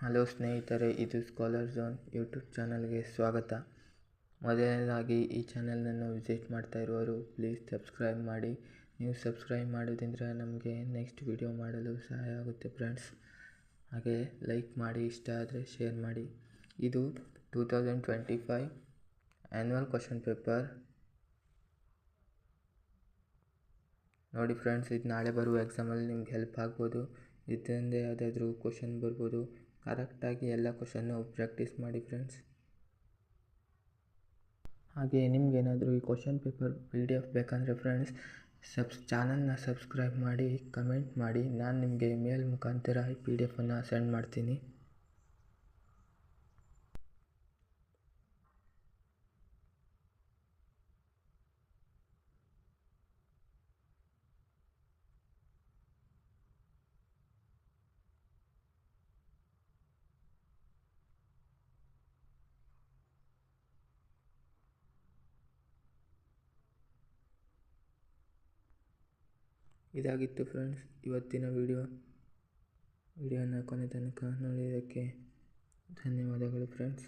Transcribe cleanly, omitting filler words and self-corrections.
Hello ಸ್ನೇಹಿತರೆ, ಇದು scholar zone YouTube ಚಾನಲ್ಗೆ ಸ್ವಾಗತ. ಮೊದಲನೇದಾಗಿ ಈ ಚಾನಲನ್ನು ವಿಸಿಟ್ ಮಾಡ್ತಾ ಇರುವವರು ಪ್ಲೀಸ್ ಸಬ್ಸ್ಕ್ರೈಬ್ ಮಾಡಿ. ನೀವು ಸಬ್ಸ್ಕ್ರೈಬ್ ಮಾಡೋದ್ರಿಂದ ನಮಗೆ ನೆಕ್ಸ್ಟ್ ವಿಡಿಯೋ ಮಾಡಲು ಸಹಾಯ ಆಗುತ್ತೆ ಫ್ರೆಂಡ್ಸ್. ಹಾಗೆ ಲೈಕ್ ಮಾಡಿ, ಇಷ್ಟ ಆದರೆ ಶೇರ್ ಮಾಡಿ. ಇದು 2025 ಆ್ಯನ್ಯುವಲ್ ಕ್ವಶನ್ ಪೇಪರ್ ನೋಡಿ ಫ್ರೆಂಡ್ಸ್. ಇದು ನಾಳೆ ಬರುವ ಎಕ್ಸಾಮಲ್ಲಿ ನಿಮ್ಗೆ ಹೆಲ್ಪ್ ಆಗ್ಬೋದು. ಇದರಿಂದ ಯಾವುದಾದ್ರೂ ಕ್ವಶನ್ ಬರ್ಬೋದು. ಕರೆಕ್ಟಾಗಿ ಎಲ್ಲ ಕ್ವಶನ್ನು ಪ್ರಾಕ್ಟೀಸ್ ಮಾಡಿ ಫ್ರೆಂಡ್ಸ್. ಹಾಗೆ ನಿಮ್ಗೇನಾದರೂ ಈ ಕ್ವಶನ್ ಪೇಪರ್ PDF ಬೇಕಂದರೆ ಫ್ರೆಂಡ್ಸ್ ಚಾನಲ್ನ ಸಬ್ಸ್ಕ್ರೈಬ್ ಮಾಡಿ, ಕಮೆಂಟ್ ಮಾಡಿ. ನಾನು ನಿಮಗೆ ಮೇಲ್ ಮುಖಾಂತರ ಈ PDF ಸೆಂಡ್ ಮಾಡ್ತೀನಿ. ಇದಾಗಿತ್ತು ಫ್ರೆಂಡ್ಸ್ ಇವತ್ತಿನ ವಿಡಿಯೋನ ಕೊನೆ ತನಕ ನೋಡಿದ್ದಕ್ಕೆ ಧನ್ಯವಾದಗಳು ಫ್ರೆಂಡ್ಸ್.